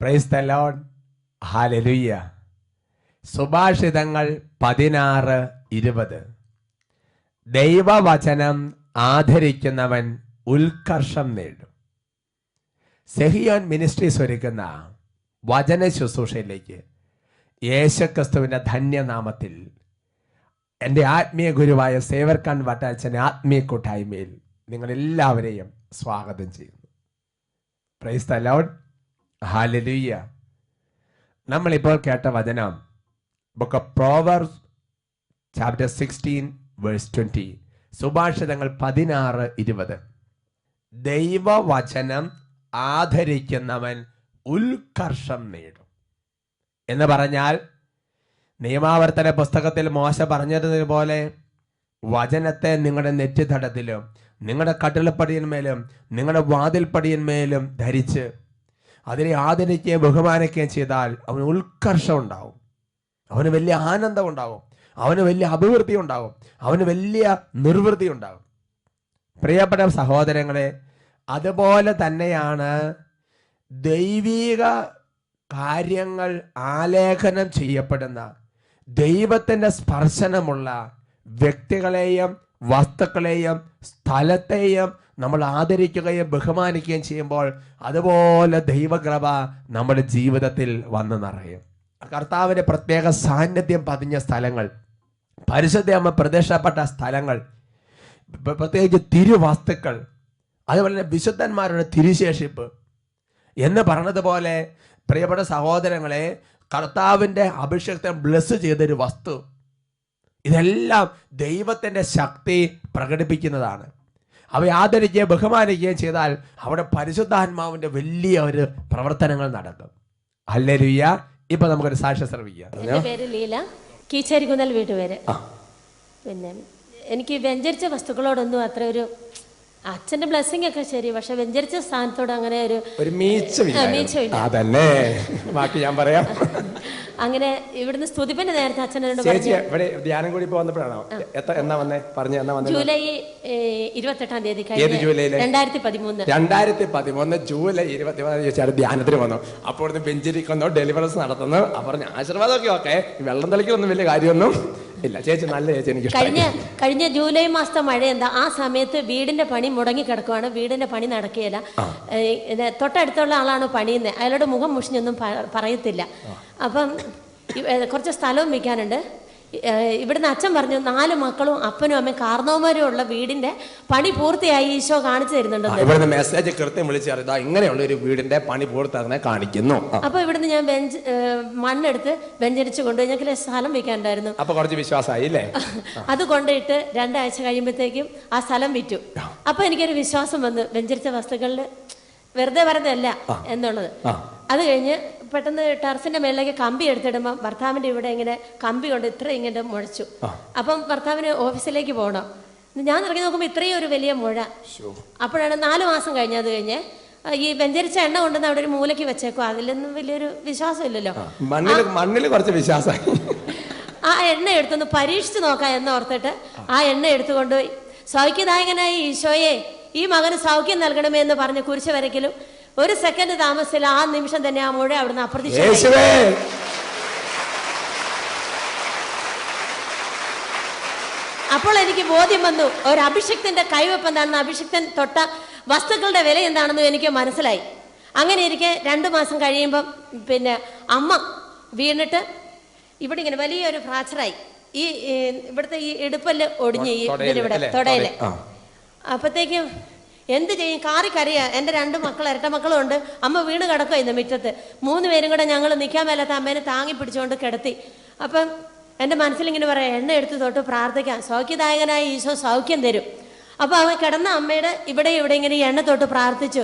Price the Lord. Hallelujah. സുഭാഷിതങ്ങൾ 16:20. ദൈവവചനം ആദരിക്കുന്നവൻ ഉത്കർഷം നേടും. Sehion ministries ഒരുക്കുന്ന വചന ശുശ്രൂഷയിലേക്ക് യേശുക്രിസ്തുവിൻ്റെ ധന്യനാമത്തിൽ എൻ്റെ ആത്മീയ ഗുരുവായ സേവർക്കാൻ വട്ടാച്ചൻ്റെ ആത്മീയ കൂട്ടായ്മയിൽ നിങ്ങളെല്ലാവരെയും സ്വാഗതം ചെയ്യുന്നു. Price the Lord. ഹല്ലേലൂയ. നമ്മളിപ്പോൾ കേട്ട വചനം ബുക്ക് ഓഫ് പ്രോവർബ്സ് ചാപ്റ്റർ 16:20. സുഭാഷിതങ്ങൾ 16:20. ദൈവവചനം ആദരിക്കുന്നവൻ ഉത്കർഷം നേടും എന്ന് പറഞ്ഞാൽ, നിയമാവർത്തന പുസ്തകത്തിൽ മോശ പറഞ്ഞിരുന്നത് പോലെ വചനത്തെ നിങ്ങളുടെ നെറ്റിത്തടത്തിലും നിങ്ങളുടെ കട്ടിളപ്പടിയന്മേലും നിങ്ങളുടെ വാതിൽപ്പടിയന്മേലും ധരിച്ച് അതിനെ ആദരിക്കുകയും ബഹുമാനിക്കുകയും ചെയ്താൽ അവന് ഉത്കർഷം ഉണ്ടാവും, അവന് വലിയ ആനന്ദം ഉണ്ടാവും, അവന് വലിയ അഭിവൃദ്ധി ഉണ്ടാവും, അവന് വലിയ നിർവൃത്തി ഉണ്ടാവും. പ്രിയപ്പെട്ട സഹോദരങ്ങളെ, അതുപോലെ തന്നെയാണ് ദൈവിക കാര്യങ്ങൾ ആലേഖനം ചെയ്യപ്പെടുന്ന ദൈവത്തിൻ്റെ സ്പർശനമുള്ള വ്യക്തികളെയും വസ്തുക്കളെയും സ്ഥലത്തെയും നമ്മൾ ആദരിക്കുകയും ബഹുമാനിക്കുകയും ചെയ്യുമ്പോൾ അതുപോലെ ദൈവകൃപ നമ്മുടെ ജീവിതത്തിൽ വന്നു നിറയും. കർത്താവിൻ്റെ പ്രത്യേക സാന്നിധ്യം പതിഞ്ഞ സ്ഥലങ്ങൾ, പരിശുദ്ധ പ്രത്യക്ഷപ്പെട്ട സ്ഥലങ്ങൾ, പ്രത്യേകിച്ച് തിരുവസ്തുക്കൾ, അതുപോലെ തന്നെ വിശുദ്ധന്മാരുടെ തിരുശേഷിപ്പ് എന്ന് പറഞ്ഞതുപോലെ, പ്രിയപ്പെട്ട സഹോദരങ്ങളെ, കർത്താവിൻ്റെ അഭിഷേകത്തെ ബ്ലെസ് ചെയ്തൊരു വസ്തു, ഇതെല്ലാം ദൈവത്തിൻ്റെ ശക്തി പ്രകടിപ്പിക്കുന്നതാണ്. അവയെ ആദരിക്കുകയും ബഹുമാനിക്കുകയും ചെയ്താൽ അവിടെ പരിശുദ്ധാത്മാവിൻ്റെ വലിയ ഒരു പ്രവർത്തനങ്ങൾ നടക്കും. ഹല്ലേലൂയ. ഇപ്പൊ നമുക്കൊരു സാക്ഷ്യം ശ്രമിക്കാം. എൻ്റെ പേര് ലീല, കീച്ചേരിക്കുന്നൽ വീട്ടുപേര്. പിന്നെ എനിക്ക് വ്യഞ്ചരിച്ച വസ്തുക്കളോടൊന്നും അത്ര ഒരു, അച്ഛൻ്റെ ബ്ലെസ്സിങ് ഒക്കെ ശരി, പക്ഷെ വ്യഞ്ചരിച്ച സ്ഥാനത്തോട് അങ്ങനെ ഒരു മീച്ചമില്ല. അതന്നെ ബാക്കി ഞാൻ പറയാം. അങ്ങനെ ഇവിടുന്ന് സ്തുതിപ്പന്റെ നേരത്തെ അച്ഛനോട് ധ്യാനം കൂടി വന്നപ്പോഴാണോ? എന്നാ വന്നേ? ജൂലൈ 28-ാം തീയതി 2013 ജൂലൈ 24 ധ്യാനത്തിന് വന്നു. അപ്പോൾ ബെഞ്ചിരിക്കുന്നു, ഡെലിവറൻസ് നടത്തുന്നു. അപ്പോൾ ആശീർവാദമൊക്കെ ഓക്കെ, വെള്ളം തളിക്കൊന്നും വലിയ കാര്യമൊന്നും ഇല്ല. ചേച്ചി നല്ല ചേച്ചി. എനിക്ക് കഴിഞ്ഞ ജൂലൈ മാസത്തെ മഴ എന്താ, ആ സമയത്ത് വീടിന്റെ പണി മുടങ്ങി കിടക്കുവാണ്. വീടിന്റെ പണി നടക്കുകയില്ല. തൊട്ടടുത്തുള്ള ആളാണ് പണിയുന്നത്. അയാളുടെ മുഖം മുഷിഞ്ഞൊന്നും പറയത്തില്ല. അപ്പം കുറച്ച് സ്ഥലവും വിൽക്കാനുണ്ട്. ഇവിടുന്ന് അച്ഛൻ പറഞ്ഞു 4 മക്കളും അപ്പനും അമ്മയും കാർന്നവന്മാരും ഉള്ള വീടിന്റെ പണി പൂർത്തിയായി ഈശോ കാണിച്ചു തരുന്നുണ്ടെന്ന്. ഇവിടുന്ന് മെസ്സേജ് കൃത്യം വിളിച്ചറിയാം, ഇങ്ങനെയുള്ള ഒരു വീടിന്റെ പണി പൂർത്തിയാകുന്ന കാണിക്കുന്നു. അപ്പൊ ഇവിടുന്ന് ഞാൻ മണ്ണെടുത്ത് വെഞ്ചരിച്ച് കൊണ്ടുപോയി. ഞങ്ങൾക്ക് സ്ഥലം വിൽക്കാനുണ്ടായിരുന്നു. അപ്പൊ കുറച്ച് വിശ്വാസമായി അല്ലേ? അത് കൊണ്ടുപോയിട്ട് 2 ആഴ്ച കഴിയുമ്പോഴത്തേക്കും ആ സ്ഥലം വിറ്റു. അപ്പൊ എനിക്കൊരു വിശ്വാസം വന്നു, വെഞ്ചരിച്ച വസ്തുക്കളിൽ വെറുതെ പറഞ്ഞതല്ല എന്നുള്ളത്. അത് കഴിഞ്ഞ് പെട്ടെന്ന് ടെറസിന്റെ മേളിലേക്ക് കമ്പി എടുത്തിടുമ്പോൾ ഭർത്താവിന്റെ ഇവിടെ ഇങ്ങനെ കമ്പി കൊണ്ട് ഇത്ര ഇങ്ങനെ മുഴച്ചു. അപ്പം ഭർത്താവിന് ഓഫീസിലേക്ക് പോകണം. ഞാൻ ഇറങ്ങി നോക്കുമ്പോൾ ഇത്രയും ഒരു വലിയ മുഴ. അപ്പോഴാണ് 4 മാസം കഴിഞ്ഞത് കഴിഞ്ഞ് ഈ വെഞ്ചരിച്ച എണ്ണ കൊണ്ടുവന്ന് അവിടെ ഒരു മൂലയ്ക്ക് വെച്ചേക്കും. അതിലൊന്നും വലിയൊരു വിശ്വാസം ഇല്ലല്ലോ, മണ്ണിൽ കുറച്ച് വിശ്വാസം. ആ എണ്ണ എടുത്തൊന്ന് പരീക്ഷിച്ച് നോക്കാം എന്നോർത്തിട്ട് ആ എണ്ണ എടുത്തുകൊണ്ടുപോയി, സൗഖ്യദായകനായ ഈശോയെ ഈ മകന് സൗഖ്യം നൽകണമേ എന്ന് പറഞ്ഞ് കുരിശ് വരയ്ക്കലും 1 സെക്കൻഡ് താമസിച്ചില്ല. ആ നിമിഷം തന്നെ ആ മുഴ അവിടുന്ന് അപ്രത്യക്ഷമായി. അപ്പോൾ എനിക്ക് ബോധ്യം വന്നു, ഒരു അഭിഷിക്തന്റെ കൈവെപ്പ് എന്താണെന്ന്, അഭിഷിക്തൻ തൊട്ട വസ്തുക്കളുടെ വില എന്താണെന്ന് എനിക്ക് മനസ്സിലായി. അങ്ങനെ ഇരിക്കെ 2 മാസം കഴിയുമ്പം പിന്നെ അമ്മ വീണിട്ട് ഇവിടെ ഇങ്ങനെ വലിയൊരു ഫ്രാക്ചറായി. ഈ ഇവിടുത്തെ ഈ ഇടുപ്പല് ഒടിഞ്ഞ് ഈ ഇതിലിവിടെ തൊടയില്. അപ്പത്തേക്കും എന്ത് ചെയ്യും, കാറിക്കറിയാ. എൻ്റെ 2 മക്കൾ, ഇരട്ട മക്കളും ഉണ്ട്. അമ്മ വീണ് കിടക്കുക ഇന്ന് മുറ്റത്ത്. 3 പേരും കൂടെ ഞങ്ങൾ നിൽക്കാൻ മേലാത്ത അമ്മേനെ താങ്ങി പിടിച്ചുകൊണ്ട് കിടത്തി. അപ്പം എൻ്റെ മനസ്സിലിങ്ങനെ പറയാം, എണ്ണ എടുത്ത് തൊട്ട് പ്രാർത്ഥിക്കാം, സൗഖ്യദായകനായ ഈശോ സൗഖ്യം തരും. അപ്പൊ അവൻ കിടന്ന അമ്മയുടെ ഇവിടെ ഇങ്ങനെ എണ്ണ തൊട്ട് പ്രാർത്ഥിച്ചു.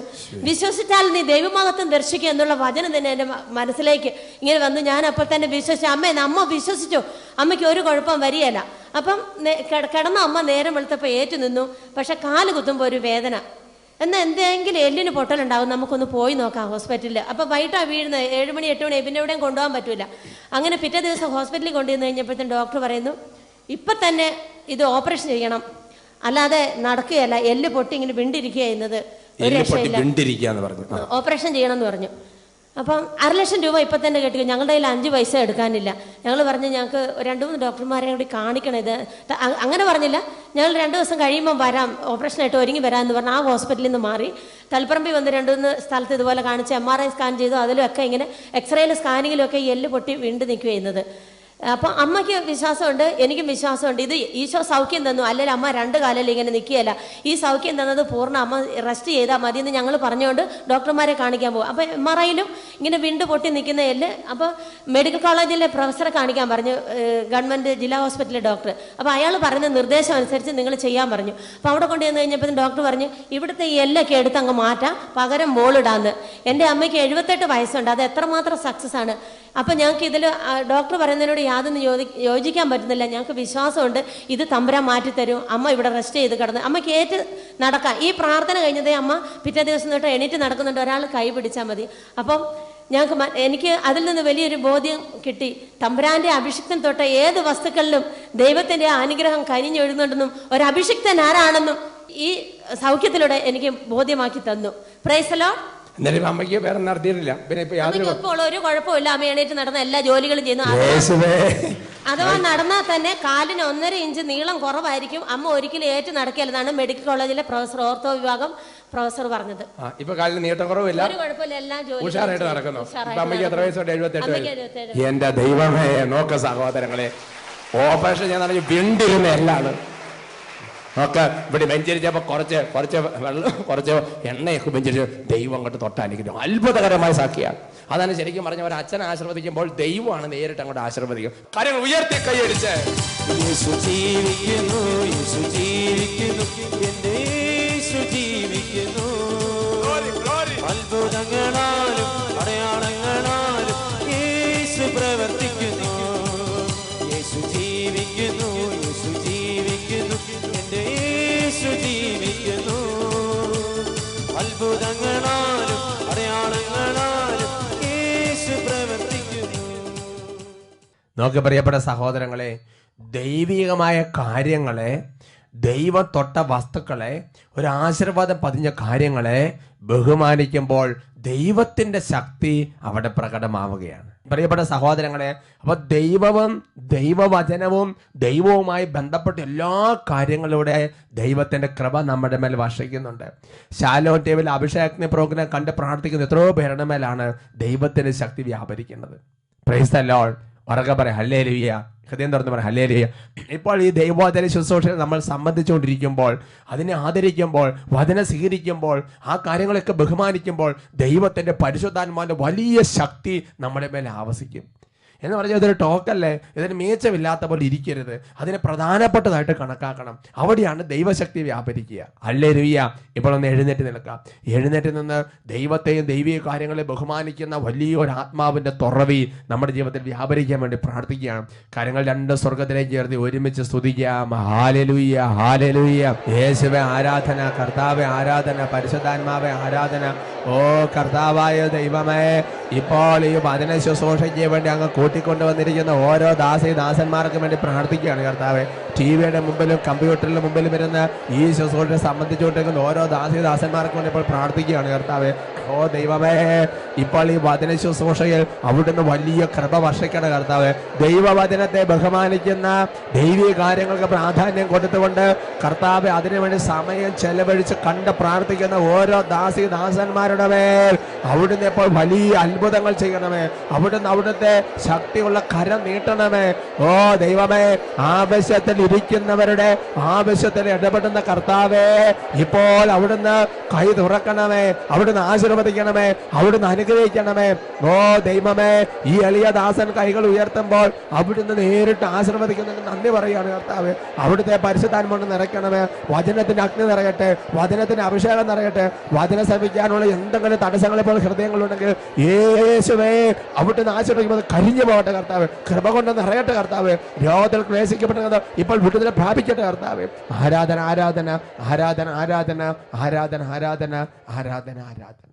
വിശ്വസിച്ചാൽ നീ ദൈവമഹത്വം ദർശിക്കുക എന്നുള്ള വചനം തന്നെ എൻ്റെ മനസ്സിലേക്ക് ഇങ്ങനെ വന്നു. ഞാൻ അപ്പോൾ തന്നെ വിശ്വസിച്ചു. അമ്മ വിശ്വസിച്ചു, അമ്മയ്ക്ക് ഒരു കുഴപ്പം വരികയല്ല. അപ്പം കിടന്ന അമ്മ നേരം വെളുത്തപ്പോൾ ഏറ്റു നിന്നു. പക്ഷെ കാല് കുത്തുമ്പോൾ ഒരു വേദന. എന്നാൽ എന്തെങ്കിലും എല്ലിന് പൊട്ടലുണ്ടാവും, നമുക്കൊന്ന് പോയി നോക്കാം ഹോസ്പിറ്റലിൽ. അപ്പോൾ വൈകിട്ടാണ് വീഴുന്നത്, 7 മണി 8 മണി, പിന്നെ എവിടെയും കൊണ്ടുപോകാൻ പറ്റില്ല. അങ്ങനെ പിറ്റേ ദിവസം ഹോസ്പിറ്റലിൽ കൊണ്ടുവന്ന് കഴിഞ്ഞപ്പോഴത്തേക്കും ഡോക്ടർ പറയുന്നു, ഇപ്പം തന്നെ ഇത് ഓപ്പറേഷൻ ചെയ്യണം, അല്ലാതെ നടക്കുകയല്ല, എല്ല് പൊട്ടി ഇങ്ങനെ വിണ്ടിരിക്കുക ചെയ്യുന്നത്, ഒരു രക്ഷയില്ല, ഓപ്പറേഷൻ ചെയ്യണം എന്ന് പറഞ്ഞു. അപ്പം 500,000 രൂപ ഇപ്പം തന്നെ കെട്ടി. ഞങ്ങളുടെ കയ്യിൽ 5 പൈസ എടുക്കാനില്ല. ഞങ്ങൾ പറഞ്ഞു ഞങ്ങൾക്ക് 2-3 ഡോക്ടർമാരെ കൂടി കാണിക്കണം. ഇത് അങ്ങനെ പറഞ്ഞില്ല, ഞങ്ങൾ 2 ദിവസം കഴിയുമ്പം വരാം, ഓപ്പറേഷനായിട്ട് ഒരുങ്ങി വരാമെന്ന് പറഞ്ഞ് ആ ഹോസ്പിറ്റലിൽ നിന്ന് മാറി തലപ്പറമ്പിൽ വന്ന് 2-3 സ്ഥലത്ത് ഇതുപോലെ കാണിച്ച് MRI സ്കാൻ ചെയ്തു. അതിലൊക്കെ ഇങ്ങനെ എക്സ്റേയിൽ സ്കാനിങ്ങിലൊക്കെ എല്ല് പൊട്ടി വീണ്ടും നിൽക്കുക ചെയ്യുന്നത്. അപ്പം അമ്മയ്ക്ക് വിശ്വാസമുണ്ട്, എനിക്കും വിശ്വാസമുണ്ട്. ഇത് ഈശോ സൗഖ്യം തന്നു, അല്ലെങ്കിൽ അമ്മ 2 കാലിൽ ഇങ്ങനെ നിൽക്കുകയല്ല. ഈ സൗഖ്യം തന്നത് പൂർണ്ണ അമ്മ റെസ്റ്റ് ചെയ്താൽ മതി എന്ന് ഞങ്ങൾ പറഞ്ഞുകൊണ്ട് ഡോക്ടർമാരെ കാണിക്കാൻ പോകും. അപ്പം MRIയിലും ഇങ്ങനെ വിണ്ടു പൊട്ടി നിൽക്കുന്ന എല്ല്. അപ്പോൾ മെഡിക്കൽ കോളേജിലെ പ്രൊഫസറെ കാണിക്കാൻ പറഞ്ഞു, ഗവൺമെൻറ് ജില്ലാ ഹോസ്പിറ്റലിലെ ഡോക്ടർ. അപ്പോൾ അയാൾ പറയുന്ന നിർദ്ദേശം അനുസരിച്ച് നിങ്ങൾ ചെയ്യാൻ പറഞ്ഞു. അപ്പോൾ അവിടെ കൊണ്ടുവന്ന് കഴിഞ്ഞപ്പോൾ ഡോക്ടർ പറഞ്ഞു ഇവിടുത്തെ ഈ എല്ലൊക്കെ എടുത്ത് അങ്ങ് മാറ്റാം, പകരം മോളിടാന്ന്. എൻ്റെ അമ്മയ്ക്ക് 78 വയസ്സുണ്ട്. അത് എത്രമാത്രം സക്സസ് ആണ്. അപ്പം ഞങ്ങൾക്ക് ഇതിൽ ഡോക്ടർ പറയുന്നതിനോട് യാതൊന്നും യോജിക്കാൻ പറ്റുന്നില്ല. ഞങ്ങൾക്ക് വിശ്വാസമുണ്ട് ഇത് തമ്പുരാൻ മാറ്റിത്തരും. അമ്മ ഇവിടെ റെസ്റ്റ് ചെയ്ത് കിടന്ന് അമ്മയ്ക്ക് ഏറ്റ് നടക്കാം. ഈ പ്രാർത്ഥന കഴിഞ്ഞതേ അമ്മ പിറ്റേ ദിവസം തൊട്ട് എണീറ്റ് നടക്കുന്നുണ്ട്. ഒരാൾ കൈ പിടിച്ചാൽ മതി. അപ്പം എനിക്ക് അതിൽ നിന്ന് വലിയൊരു ബോധ്യം കിട്ടി. തമ്പുരാന്റെ അഭിഷിക്തൻ തൊട്ട ഏത് വസ്തുക്കളിലും ദൈവത്തിന്റെ അനുഗ്രഹം കനിഞ്ഞൊഴുന്നുണ്ടെന്നും ഒരു അഭിഷിക്തൻ ആരാണെന്നും ഈ സൗഖ്യത്തിലൂടെ എനിക്ക് ബോധ്യമാക്കി തന്നു. Price the Lord. എന്നാലും അമ്മയ്ക്ക് വേറെ നടത്തിയിട്ടില്ല. പിന്നെ ഇപ്പൊ ഇപ്പോൾ ഒരു കുഴപ്പമില്ല. അമ്മ എണീറ്റ് നടന്ന എല്ലാ ജോലികളും ചെയ്യുന്നു. അഥവാ നടന്നാൽ തന്നെ കാലിന് 1.5 ഇഞ്ച് നീളം കുറവായിരിക്കും. അമ്മ ഒരിക്കലും ഏറ്റു നടക്കില്ലെന്നാണ് മെഡിക്കൽ കോളേജിലെ പ്രൊഫസർ, ഓർത്തോ വിഭാഗം പ്രൊഫസർ പറഞ്ഞത്. ഇപ്പൊ കാലിന് നീട്ടം കുറവില്ല, ഒരു കുഴപ്പമില്ല, എല്ലാം ജോലി ഉഷാറായിട്ട് നടക്കുന്നു. അമ്മയ്ക്ക് എത്ര വയസ്സുണ്ട്? 78. എന്റെ ദൈവമേ, നോക്ക സഹോദരങ്ങളെ, ഓപ്പറേഷൻ ഞാൻ നടത്തി വിണ്ടിരുന്ന എല്ലാണ് നോക്ക. ഇവിടെ വെഞ്ചരിച്ചപ്പോ കുറച്ച് വെള്ളം, കുറച്ച് എണ്ണയൊക്കെ വെഞ്ചരിച്ച് ദൈവം അങ്ങോട്ട് തൊട്ടാനിക്കുന്നു. അത്ഭുതകരമായ സാക്ഷിയാണ്. അതാണ് ശരിക്കും പറഞ്ഞ ഒരു അച്ഛനെ ആശീർവദിക്കുമ്പോൾ ദൈവമാണ് നേരിട്ട് അങ്ങോട്ട് ആശീർവദിക്കും. കാര്യങ്ങൾ ഉയർത്തി കൈയടിച്ച് യേശു ജീവിക്കുന്നു, യേശു ജീവിക്കുന്നു, എന്റെ യേശു ജീവിക്കുന്നു. അത്ഭുതങ്ങളാലും അടയാളങ്ങളാലും യേശു പ്രവർത്തിക്കുന്നു. യേശു ജീവിക്കുന്നു, യേശു ജീവിക്കുന്നു, എന്റെ യേശു ജീവിക്കുന്നു. അത്ഭുതങ്ങളാലും അടയാളങ്ങളാലും യേശു പ്രവർത്തിക്കുന്നു. നോക്കി പ്രിയപ്പെട്ട സഹോദരങ്ങളെ, ദൈവികമായ കാര്യങ്ങളെ, ദൈവം തൊട്ട വസ്തുക്കളെ, ഒരു ആശീർവാദം പതിഞ്ഞ കാര്യങ്ങളെ ബഹുമാനിക്കുമ്പോൾ ദൈവത്തിന്റെ ശക്തി അവിടെ പ്രകടമാവുകയാണ്. പ്രിയപ്പെട്ട സഹോദരങ്ങളെ, അപ്പൊ ദൈവവും ദൈവവചനവും ദൈവവുമായി ബന്ധപ്പെട്ട എല്ലാ കാര്യങ്ങളിലൂടെ ദൈവത്തിന്റെ കൃപ നമ്മുടെ മേൽ വർഷിക്കുന്നുണ്ട്. ശാലോം ടിവിയിൽ അഭിഷേകത്തിന് പ്രോഗ്രാം കണ്ട് പ്രാർത്ഥിക്കുന്ന എത്രയോ പേരുടെ മേലാണ് ദൈവത്തിന്റെ ശക്തി വ്യാപരിക്കുന്നത്. Praise the lord. ഉറക്കെ പറയാം ഹല്ലേലൂയ. ഹൃദയം തുറന്ന് പറയാം ഹല്ലേലൂയ. ഇപ്പോൾ ഈ ദൈവവചന ശുശ്രൂഷയിൽ നമ്മൾ സംബന്ധിച്ചുകൊണ്ടിരിക്കുമ്പോൾ, അതിനെ ആദരിക്കുമ്പോൾ, വചനം സ്വീകരിക്കുമ്പോൾ, ആ കാര്യങ്ങളൊക്കെ ബഹുമാനിക്കുമ്പോൾ ദൈവത്തിന്റെ പരിശുദ്ധാത്മാവിന്റെ വലിയ ശക്തി നമ്മുടെ മേൽ ആവസിക്കും. എന്ന് പറഞ്ഞാൽ ഇതൊരു ടോക്കല്ലേ, ഇതിന് മേച്ചമില്ലാത്ത പോലെ ഇരിക്കരുത്. അതിനെ പ്രധാനപ്പെട്ടതായിട്ട് കണക്കാക്കണം. അവിടെയാണ് ദൈവശക്തി വ്യാപരിക്കുക. ഹല്ലേലൂയ. ഇപ്പോൾ ഒന്ന് എഴുന്നേറ്റ് നിൽക്കാം. എഴുന്നേറ്റ് നിന്ന് ദൈവത്തെയും ദൈവിക കാര്യങ്ങളെ ബഹുമാനിക്കുന്ന വലിയൊരു ആത്മാവിന്റെ തുറവി നമ്മുടെ ജീവിതത്തിൽ വ്യാപരിക്കാൻ വേണ്ടി പ്രാർത്ഥിക്കുകയാണ്. കാര്യങ്ങൾ 2 സ്വർഗത്തിലേക്ക് ചേർത്ത് ഒരുമിച്ച് സ്തുതിക്കാം. ഹല്ലേലൂയ, ഹല്ലേലൂയ. യേശുവേ ആരാധന, കർത്താവേ ആരാധന, പരിശുദ്ധാത്മാവേ ആരാധന. ഓ കർത്താവായ ദൈവമേ, ഇപ്പോൾ ഈ വചന ശുശ്രൂഷയ്ക്ക് വേണ്ടി അങ്ങ് കൂട്ടിക്കൊണ്ടുവന്നിരിക്കുന്ന ഓരോ ദാസന്മാർക്കും വേണ്ടി പ്രാർത്ഥിക്കുകയാണ് കർത്താവേ. ടിവിയുടെ മുമ്പിലും കമ്പ്യൂട്ടറിന്റെ മുമ്പിലും വരുന്ന ഈ ശുശ്രൂഷയെ സംബന്ധിച്ചുകൊണ്ടിരിക്കുന്ന ഓരോ ദാസന്മാർക്കും വേണ്ടി ഇപ്പോൾ പ്രാർത്ഥിക്കുകയാണ് കർത്താവേ. ഓ ദൈവമേ, ഇപ്പോൾ ഈ വചന ശുശ്രൂഷയിൽ അവിടുന്ന് വലിയ കൃപ വർഷിക്കണം കർത്താവേ. ദൈവവചനത്തെ ബഹുമാനിക്കുന്ന, ദൈവിക കാര്യങ്ങൾക്ക് പ്രാധാന്യം കൊടുത്തുകൊണ്ട് കർത്താവേ അതിനുവേണ്ടി സമയം ചെലവഴിച്ച് കണ്ട് പ്രാർത്ഥിക്കുന്ന ഓരോ ദാസന്മാരുടെ മേൽ അവിടുന്ന് ഇപ്പോൾ വലിയ അത്ഭുതങ്ങൾ ചെയ്യണമേ. അവിടുത്തെ ശക്തിയുള്ള കരം നീട്ടണമേ. ഓ ദൈവമേ, ആവശ്യത്തിൽ ഇരിക്കുന്നവരുടെ ആവശ്യത്തിൽ ഇടപെടുന്ന കർത്താവേ, ഇപ്പോൾ അവിടുന്ന് കൈ തുറക്കണമേ, അവിടുന്ന് ആശീർവദിക്കണമേ, അവിടുന്ന് അനുഗ്രഹിക്കണമേ. ഓ ദൈവമേ, ഈ എളിയ ദാസൻ കൈകൾ ഉയർത്തുമ്പോൾ അവിടുന്ന് നേരിട്ട് ആശീർവദിക്കുന്നതിന് നന്ദി പറയുകയാണ് കർത്താവേ. അവിടുത്തെ പരിശുദ്ധാത്മാവ് നിറയ്ക്കണമേ. വചനത്തിന്റെ അഗ്നി നിറയട്ടെ, വചനത്തിന്റെ അഭിഷേകം നിറയട്ടെ. വചനം ശ്രമിക്കാനുള്ള എന്തെങ്കിലും തടസ്സങ്ങൾ ഇപ്പോൾ ഹൃദയങ്ങളുണ്ടെങ്കിൽ യേശുവേ അവിടുന്ന് ആശീർവദിക്കുന്നത് കരിഞ്ഞു പോകട്ടെ കർത്താവ്. കൃപ കൊണ്ട് നിറയട്ടെ കർത്താവ്. രോഗത്തിൽ ക്ലേശിക്കപ്പെട്ടത് ഇപ്പോൾ വിടുതൽ പ്രാപിക്കട്ടെ കർത്താവ്. ആരാധന, ആരാധന, ആരാധന, ആരാധന, ആരാധന, ആരാധന, ആരാധന, ആരാധന.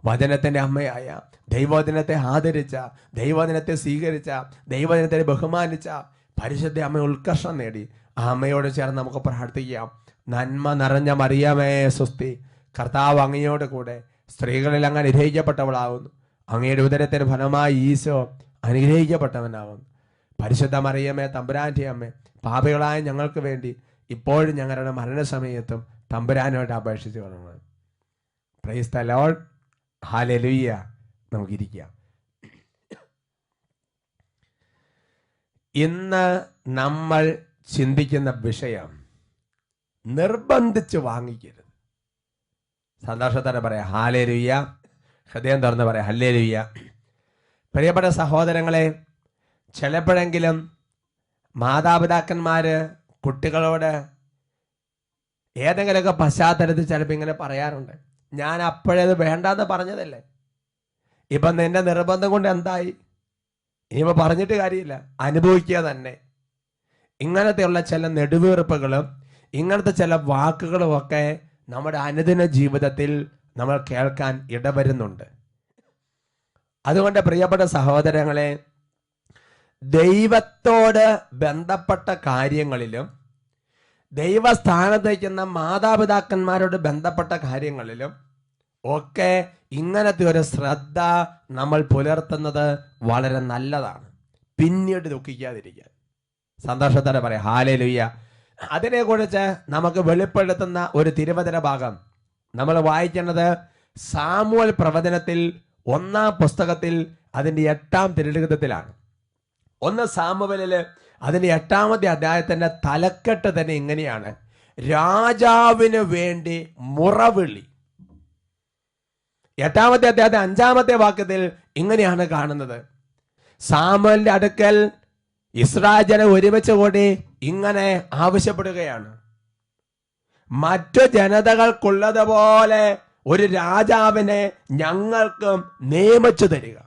വചനത്തിന്റെ അമ്മയായ, ദൈവവചനത്തെ ആദരിച്ച, ദൈവവചനത്തെ സ്വീകരിച്ച, ദൈവവചനത്തെ ബഹുമാനിച്ച പരിശുദ്ധ അമ്മ ഉത്കർഷം നേടി. ആ അമ്മയോട് ചേർന്ന് നമുക്ക് പ്രാർത്ഥിക്കാം. നന്മ നിറഞ്ഞ മറിയമേ സ്വസ്തി, കർത്താവ് അങ്ങയോട് കൂടെ, സ്ത്രീകളിൽ അങ്ങ് അനുഗ്രഹിക്കപ്പെട്ടവളാകുന്നു. അങ്ങയുടെ ഉദരത്തിന് ഫലമായി ഈശോ അനുഗ്രഹിക്കപ്പെട്ടവനാകുന്നു. പരിശുദ്ധ മറിയമേ, തമ്പുരാന്റെ അമ്മേ, പാപികളായ ഞങ്ങൾക്ക് വേണ്ടി ഇപ്പോഴും ഞങ്ങളുടെ മരണസമയത്തും തമ്പുരാനോട് അപേക്ഷിച്ച് കൊള്ളണം. Price the Lord. ഹല്ലേലൂയ. നമുക്കിരിക്കാം. ഇന്ന് നമ്മൾ ചിന്തിക്കുന്ന വിഷയം നിർബന്ധിച്ച് വാങ്ങിക്കരുത്. സന്തോഷത്തോടെ പറയാം ഹല്ലേലൂയ. ഹൃദയം തുറന്ന് പറയാം ഹല്ലേലൂയ. പ്രിയപ്പെട്ട സഹോദരങ്ങളെ, ചിലപ്പോഴെങ്കിലും മാതാപിതാക്കന്മാര് കുട്ടികളോട് ഏതെങ്കിലുമൊക്കെ പശ്ചാത്തലത്തിൽ ചിലപ്പോൾ ഇങ്ങനെ പറയാറുണ്ട്, ഞാൻ അപ്പോഴത് വേണ്ടാന്ന് പറഞ്ഞതല്ലേ, ഇപ്പം നിന്റെ നിർബന്ധം കൊണ്ട് എന്തായി, ഇനിയിപ്പോൾ പറഞ്ഞിട്ട് കാര്യമില്ല, അനുഭവിക്കുക തന്നെ. ഇങ്ങനത്തെയുള്ള ചില നെടുവീർപ്പുകളും ഇങ്ങനത്തെ ചില വാക്കുകളും ഒക്കെ നമ്മുടെ അനുദിന ജീവിതത്തിൽ നമ്മൾ കേൾക്കാൻ ഇടവരുന്നുണ്ട്. അതുകൊണ്ട് പ്രിയപ്പെട്ട സഹോദരങ്ങളെ, ദൈവത്തോട് ബന്ധപ്പെട്ട കാര്യങ്ങളിലും ദൈവസ്ഥാനത്തേക്കുന്ന മാതാപിതാക്കന്മാരോട് ബന്ധപ്പെട്ട കാര്യങ്ങളിലും ഒക്കെ ഇങ്ങനത്തെ ഒരു ശ്രദ്ധ നമ്മൾ പുലർത്തുന്നത് വളരെ നല്ലതാണ്. പിന്നീട് ദുഃഖിക്കാതിരിക്കാൻ. സന്തോഷത്തോടെ പറയാം ഹല്ലേലൂയ. അതിനെക്കുറിച്ച് നമുക്ക് വെളിപ്പെടുത്തുന്ന ഒരു തിരുവചന ഭാഗം നമ്മൾ വായിക്കുന്നത് സാമുവേൽ പ്രവചനത്തിൽ 1-ാം പുസ്തകത്തിൽ അതിൻ്റെ 8-ാം തിരുലിഖിതത്തിലാണ്. 1 സാമുവേലില് അതിൻ്റെ 8-ാമത്തെ അധ്യായത്തിന്റെ തലക്കെട്ട് തന്നെ ഇങ്ങനെയാണ്: രാജാവിന് വേണ്ടി മുറവിളി. 8-ാമത്തെ അധ്യായത്തെ 5-ാമത്തെ വാക്യത്തിൽ ഇങ്ങനെയാണ് കാണുന്നത്: സാമുവേലിന്റെ അടുക്കൽ ഇസ്രായേൽ ജനം ഒരുമിച്ച് കൂടി ഇങ്ങനെ ആവശ്യപ്പെടുകയാണ്, മറ്റു ജനതകൾക്കുള്ളതുപോലെ ഒരു രാജാവിനെ ഞങ്ങൾക്കും നിയമിച്ചു തരിക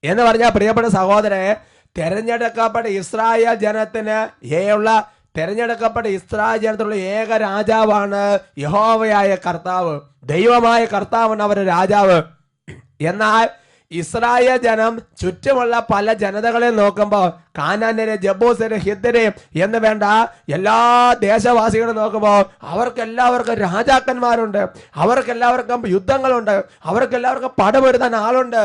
എന്ന് പറഞ്ഞാൽ, പ്രിയപ്പെട്ട സഹോദരനെ, തെരഞ്ഞെടുക്കപ്പെട്ട ഇസ്രായേൽ ജനത്തിന് തെരഞ്ഞെടുക്കപ്പെട്ട ഇസ്രായേൽ ജനത്തിലുള്ള ഏക രാജാവാണ് യഹോവയായ കർത്താവ്. ദൈവമായ കർത്താവാണ് അവരുടെ രാജാവ്. എന്നാൽ ഇസ്രായേൽ ജനം ചുറ്റുമുള്ള പല ജനതകളെ നോക്കുമ്പോൾ, കാനാന്യരെ, ജബൂസരെ, ഹിത്യരെ എന്ന് വേണ്ട എല്ലാ ദേശവാസികളെ നോക്കുമ്പോൾ അവർക്കെല്ലാവർക്കും രാജാക്കന്മാരുണ്ട്, അവർക്കെല്ലാവർക്കും യുദ്ധങ്ങളുണ്ട്, അവർക്കെല്ലാവർക്കും പടപൊരുതാൻ ആളുണ്ട്.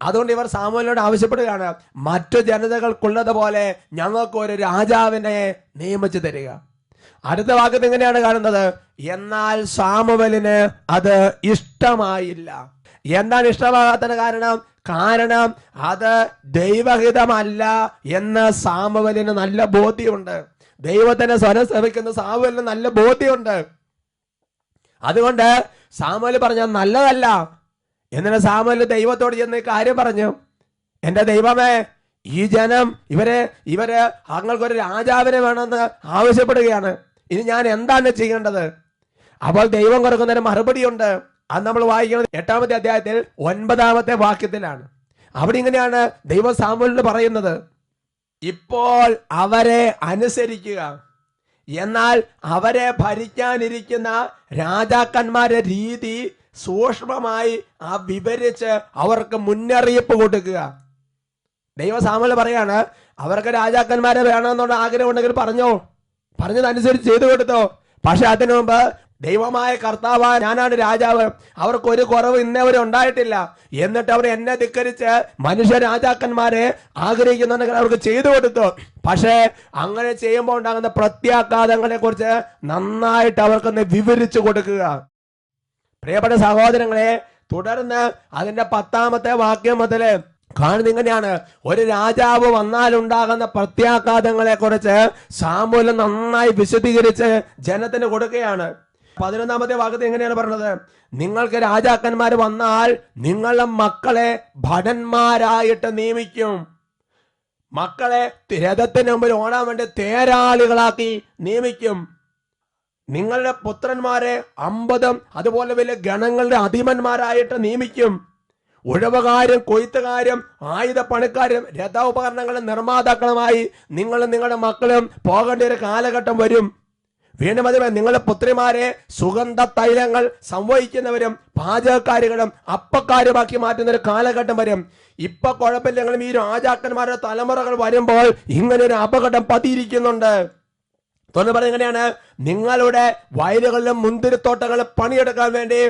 അതുകൊണ്ട് ഇവർ സാമുവേലിനോട് ആവശ്യപ്പെടുകയാണ്, മറ്റു ജനതകൾക്കുള്ളതുപോലെ ഞങ്ങൾക്ക് ഒരു രാജാവിനെ നിയമിച്ചു തരിക. അടുത്ത വാക്യത്തിൽ ഇങ്ങനെയാണ് കാണുന്നത്: എന്നാൽ സാമുവേലിന് അത് ഇഷ്ടമായില്ല. എന്താണ് ഇഷ്ടമാകാത്തതിന് കാരണം അത് ദൈവഹിതമല്ല എന്ന് സാമുവേലിന് നല്ല ബോധ്യമുണ്ട്. ദൈവത്തിന്റെ സ്വരം ശ്രമിക്കുന്ന സാമുവേലിന് നല്ല ബോധ്യമുണ്ട്. അതുകൊണ്ട് സാമുവേൽ പറഞ്ഞ നല്ലതല്ല. എന്നിട്ട് സാമുവേൽ ദൈവത്തോട് ചെന്ന് കാര്യം പറഞ്ഞു: എന്റെ ദൈവമേ, ഈ ജനം ഇവര് അങ്ങൾക്കൊരു രാജാവിനെ വേണമെന്ന് ആവശ്യപ്പെടുകയാണ്. ഇനി ഞാൻ എന്താണ് ചെയ്യേണ്ടത്? അപ്പോൾ ദൈവം കൊടുക്കുന്നൊരു മറുപടിയുണ്ട്. അത് നമ്മൾ വായിക്കുന്നത് 8-ാമത്തെ അധ്യായത്തിൽ 9-ാമത്തെ വാക്യത്തിലാണ്. അവിടെ ഇങ്ങനെയാണ് ദൈവം സാമുവേലിനോട് പറയുന്നത്: ഇപ്പോൾ അവരെ അനുസരിക്കുക, എന്നാൽ അവരെ ഭരിക്കാനിരിക്കുന്ന രാജാക്കന്മാരുടെ രീതി സൂക്ഷ്മമായി വിവരിച്ച് അവർക്ക് മുന്നറിയിപ്പ് കൊടുക്കുക. ദൈവ സാമുവേൽ പറയാണ്, അവർക്ക് രാജാക്കന്മാരെ വേണമെന്നുള്ള ആഗ്രഹം ഉണ്ടെങ്കിൽ പറഞ്ഞതനുസരിച്ച് ചെയ്തു കൊടുത്തോ. പക്ഷെ അതിനു മുമ്പ് ദൈവമായ കർത്താവ്, ഞാനാണ് രാജാവ്, അവർക്ക് ഒരു കുറവ് ഇന്നേവരെ ഉണ്ടായിട്ടില്ല. എന്നിട്ട് അവർ എന്നെ ധിക്കരിച്ച് മനുഷ്യ രാജാക്കന്മാരെ ആഗ്രഹിക്കുന്നുണ്ടെങ്കിൽ അവർക്ക് ചെയ്തു കൊടുത്തു. പക്ഷേ അങ്ങനെ ചെയ്യുമ്പോൾ ഉണ്ടാകുന്ന പ്രത്യാഘാതങ്ങളെ കുറിച്ച് നന്നായിട്ട് അവർക്കൊന്ന് വിവരിച്ചു കൊടുക്കുക. പ്രിയപ്പെട്ട സഹോദരങ്ങളെ, തുടർന്ന് അതിന്റെ 10-ാമത്തെ വാക്യം മുതൽ കാണുന്നത് ഇങ്ങനെയാണ്: ഒരു രാജാവ് വന്നാലുണ്ടാകുന്ന പ്രത്യാഘാതങ്ങളെ കുറിച്ച് സാമുവേൽ നന്നായി വിശദീകരിച്ച് ജനത്തിന് കൊടുക്കുകയാണ്. 11-ാമത്തെ വാക്യത്തിൽ എങ്ങനെയാണ് പറഞ്ഞത്: നിങ്ങൾക്ക് രാജാക്കന്മാർ വന്നാൽ നിങ്ങളുടെ മക്കളെ ഭടന്മാരായിട്ട് നിയമിക്കും, മക്കളെ രഥത്തിന് മുമ്പിൽ ഓടാൻ വേണ്ടി തേരാളികളാക്കി നിയമിക്കും, നിങ്ങളുടെ പുത്രന്മാരെ 50 അതുപോലെ വലിയ ഗണങ്ങളുടെ അധിപന്മാരായിട്ട് നിയമിക്കും, ഉഴവുകാരും കൊയ്ത്തുകാരും ആയുധപ്പണിക്കാരും രഥോപകരണങ്ങളുടെ നിർമ്മാതാക്കളുമായി നിങ്ങളും നിങ്ങളുടെ മക്കളും പോകേണ്ട ഒരു കാലഘട്ടം വരും. വീണ്ടും അതുപോലെ നിങ്ങളുടെ പുത്രിമാരെ സുഗന്ധ തൈലങ്ങൾ സംവഹിക്കുന്നവരും പാചകക്കാരികളും അപ്പക്കാരുമാക്കി മാറ്റുന്ന ഒരു കാലഘട്ടം വരും. ഇപ്പൊ കുഴപ്പമില്ലെങ്കിലും ഈ രാജാക്കന്മാരുടെ തലമുറകൾ വരുമ്പോൾ ഇങ്ങനെ ഒരു അപകടം പതിയിരിക്കുന്നുണ്ട്. തുറന്ന് പറഞ്ഞ എങ്ങനെയാണ്? നിങ്ങളുടെ വയലുകളിലും മുന്തിരിത്തോട്ടങ്ങളിലും പണിയെടുക്കാൻ വേണ്ടി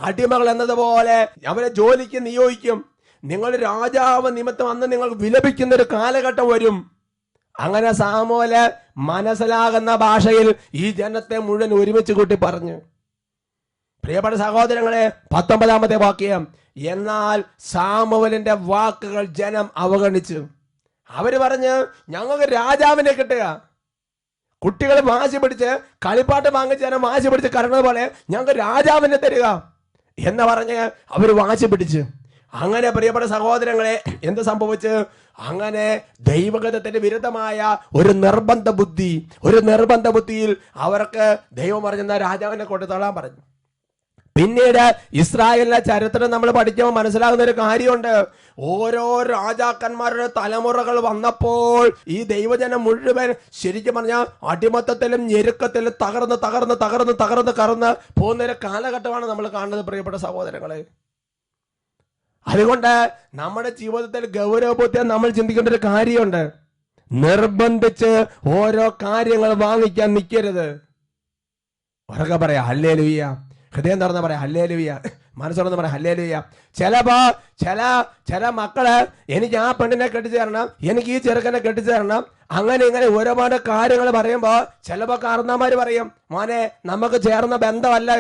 അടിമകൾ എന്നതുപോലെ അവരെ ജോലിക്ക് നിയോഗിക്കും. നിങ്ങൾ രാജാവ് നിമിത്തം അന്ന് നിങ്ങൾ വിലപിക്കുന്ന ഒരു കാലഘട്ടം വരും. അങ്ങനെ സാമുവേൽ മനസ്സിലാകുന്ന ഭാഷയിൽ ഈ ജനത്തെ മുഴുവൻ ഒരുമിച്ച് കൂട്ടി പറഞ്ഞു. പ്രിയപ്പെട്ട സഹോദരങ്ങളെ, 19-ാമത്തെ വാക്യം. എന്നാൽ സാമുവേലിന്റെ വാക്കുകൾ ജനം അവഗണിച്ചു. അവര് പറഞ്ഞ് ഞങ്ങൾക്ക് രാജാവിനെ കിട്ടുക. കുട്ടികൾ വാശി പിടിച്ച് കളിപ്പാട്ട് വാങ്ങിച്ച് ജനം വാശി പിടിച്ച് കരണത് പോലെ ഞങ്ങൾക്ക് രാജാവിനെ തരിക എന്ന് പറഞ്ഞ് അവർ വാശി പിടിച്ച്. അങ്ങനെ പ്രിയപ്പെട്ട സഹോദരങ്ങളെ, എന്ത് സംഭവിച്ച്? അങ്ങനെ ദൈവഗതത്തിന് വിരുദ്ധമായ ഒരു നിർബന്ധ ബുദ്ധിയിൽ അവർക്ക് ദൈവം പറഞ്ഞ രാജാവിനെ കൊണ്ടുതള്ളാൻ പറഞ്ഞു. പിന്നീട് ഇസ്രായേലിന്റെ ചരിത്രം നമ്മൾ പഠിക്കുമ്പോൾ മനസ്സിലാകുന്ന ഒരു കാര്യമുണ്ട്. ഓരോ രാജാക്കന്മാരുടെ തലമുറകൾ വന്നപ്പോൾ ഈ ദൈവജനം മുഴുവൻ ശരിക്കും പറഞ്ഞാൽ അടിമത്തത്തിലും ഞെരുക്കത്തിലും തകർന്ന് പോകുന്ന ഒരു കാലഘട്ടമാണ് നമ്മൾ കാണുന്നത് പ്രിയപ്പെട്ട സഹോദരങ്ങളെ. അതുകൊണ്ട് നമ്മുടെ ജീവിതത്തിൽ ഗൗരവബോധ്യം നമ്മൾ ചിന്തിക്കേണ്ട ഒരു കാര്യമുണ്ട്. നിർബന്ധിച്ച് ഓരോ കാര്യങ്ങൾ വാങ്ങിക്കാൻ നിൽക്കരുത്. ഉറക്കെ പറയാ ഹല്ലേലൂയ. ഹൃദയം തുറന്ന് പറയാം ഹല്ലേലൂയ. മനസ്സുറന്ന് പറയാം ഹല്ലേലൂയ. ചില മക്കള് എനിക്ക് ആ പെണ്ണിനെ കെട്ടിച്ചു തരണം, എനിക്ക് ഈ ചെറുക്കനെ കെട്ടിച്ചു തരണം, അങ്ങനെ ഇങ്ങനെ ഒരുപാട് കാര്യങ്ങൾ പറയുമ്പോ ചിലപ്പോ കാരണന്മാര് പറയും, മോനെ നമുക്ക് ചേർന്ന ബന്ധമല്ല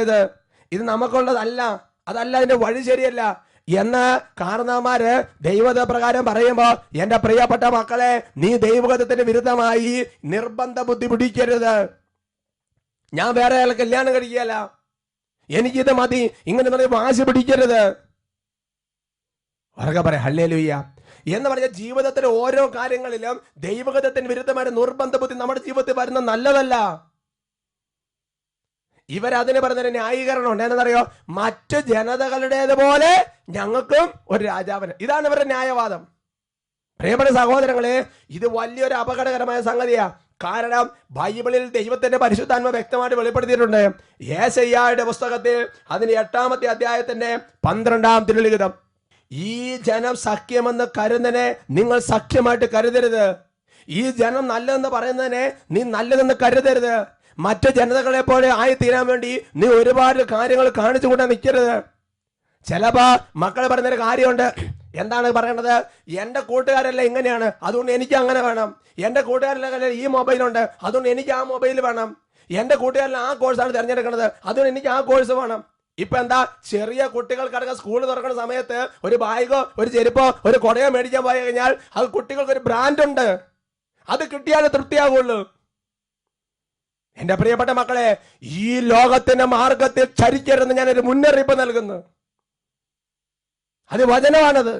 ഇത് നമുക്കുള്ളതല്ല, അതല്ല, ഇതിന്റെ വഴി ശരിയല്ല എന്ന് കാരണന്മാര് ദൈവത പ്രകാരം പറയുമ്പോ, എന്റെ പ്രിയപ്പെട്ട മക്കളെ, നീ ദൈവഗതത്തിന് വിരുദ്ധമായി നിർബന്ധ ബുദ്ധി പിടിക്കരുത്. ഞാൻ വേറെ ആൾ കല്യാണം കഴിക്കുകയല്ല, എനിക്കിത് മതി, ഇങ്ങനെ വാശി പിടിക്കരുത്. ഉറക്കെ പറയാം ഹല്ലേലൂയ. എന്ന് പറഞ്ഞ ജീവിതത്തിലെ ഓരോ കാര്യങ്ങളിലും ദൈവഗതത്തിന് വിരുദ്ധമായ നിർബന്ധ ബുദ്ധി നമ്മുടെ ജീവിതത്തിൽ വരുന്ന നല്ലതല്ല. ഇവരതിന് പറഞ്ഞൊരു ന്യായീകരണം ഉണ്ട്. എന്നറിയോ? മറ്റു ജനതകളുടേതുപോലെ ഞങ്ങൾക്കും ഒരു രാജാവിന്. ഇതാണ് ഇവരുടെ ന്യായവാദം. പ്രിയപ്പെട്ട സഹോദരങ്ങളെ, ഇത് വലിയൊരു അപകടകരമായ സംഗതിയാ. കാരണം ബൈബിളിൽ ദൈവത്തിന്റെ പരിശുദ്ധാത്മ വ്യക്തമായിട്ട് വെളിപ്പെടുത്തിയിട്ടുണ്ട്. യേശയ്യായുടെ പുസ്തകത്തിൽ അതിന്റെ 8-ാമത്തെ അധ്യായത്തിന്റെ 12-ാം തിരുലിഖിതം, ഈ ജനം സഖ്യമെന്ന് കരുതുന്നതിനെ നിങ്ങൾ സഖ്യമായിട്ട് കരുതരുത്. ഈ ജനം നല്ലതെന്ന് പറയുന്നതിനെ നീ നല്ലതെന്ന് കരുതരുത്. മറ്റു ജനതകളെ പോലെ ആയി തീരാൻ വേണ്ടി നീ ഒരുപാട് കാര്യങ്ങൾ കാണിച്ചു കൂട്ടാൻ നിൽക്കരുത്. ചിലപ്പോ മക്കൾ പറയുന്നൊരു കാര്യമുണ്ട്. എന്താണ് പറയണത്? എന്റെ കൂട്ടുകാരെല്ലാം ഇങ്ങനെയാണ്, അതുകൊണ്ട് എനിക്ക് അങ്ങനെ വേണം. എന്റെ കൂട്ടുകാരെല്ലാം ഈ മൊബൈലുണ്ട്, അതുകൊണ്ട് എനിക്ക് ആ മൊബൈൽ വേണം. എന്റെ കൂട്ടുകാരെല്ലാം ആ കോഴ്സാണ് തിരഞ്ഞെടുക്കുന്നത്, അതുകൊണ്ട് എനിക്ക് ആ കോഴ്സ് വേണം. ഇപ്പൊ എന്താ, ചെറിയ കുട്ടികൾക്കടക്കം സ്കൂൾ തുറക്കുന്ന സമയത്ത് ഒരു ബാഗോ ഒരു ചെരുപ്പോ ഒരു കുടയോ മേടിക്കാൻ പോയി കഴിഞ്ഞാൽ അത് കുട്ടികൾക്ക് ഒരു ബ്രാൻഡ് ഉണ്ട്, അത് കിട്ടിയാലേ തൃപ്തിയാകുള്ളൂ. എന്റെ പ്രിയപ്പെട്ട മക്കളെ, ഈ ലോകത്തിന്റെ മാർഗത്തിൽ ചരിക്കരുതെന്ന് ഞാനൊരു മുന്നറിയിപ്പ് നൽകുന്നു. അത് വചനമാണത്.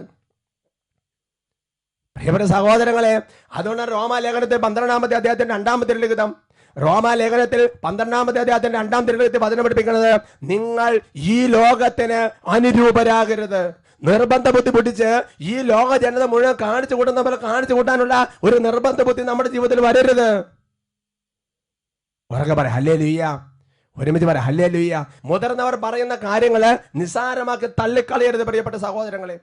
പ്രിയപ്പെട്ട സഹോദരങ്ങളെ, അതുകൊണ്ട് റോമാലേഖനത്തിൽ 12-ാമത്തെ അധ്യായത്തിന്റെ 2-ാമത്തെ തിരുലിഖിതം, റോമാലേഖനത്തിൽ 12-ാമത്തെ അധ്യായത്തിന്റെ 2-ാം തിരുലിഖിതത്തിൽ വചനം പഠിപ്പിക്കുന്നത്, നിങ്ങൾ ഈ ലോകത്തിന് അനുരൂപരാകരുത്. നിർബന്ധ ബുദ്ധി പിടിച്ച് ഈ ലോക ജനത മുഴുവൻ കാണിച്ചു കൂട്ടുന്ന പോലെ കാണിച്ചു കൂട്ടാനുള്ള ഒരു നിർബന്ധ ബുദ്ധി നമ്മുടെ ജീവിതത്തിൽ വരരുത്. ഉറക്കെ പറയാം ഹല്ലേലൂയ. ഒരുമിച്ച് പറയാം ഹല്ലേലൂയ. മുതിർന്നവർ പറയുന്ന കാര്യങ്ങള് നിസ്സാരമാക്കി തള്ളിക്കളയരുത് പ്രിയപ്പെട്ട സഹോദരങ്ങളെ.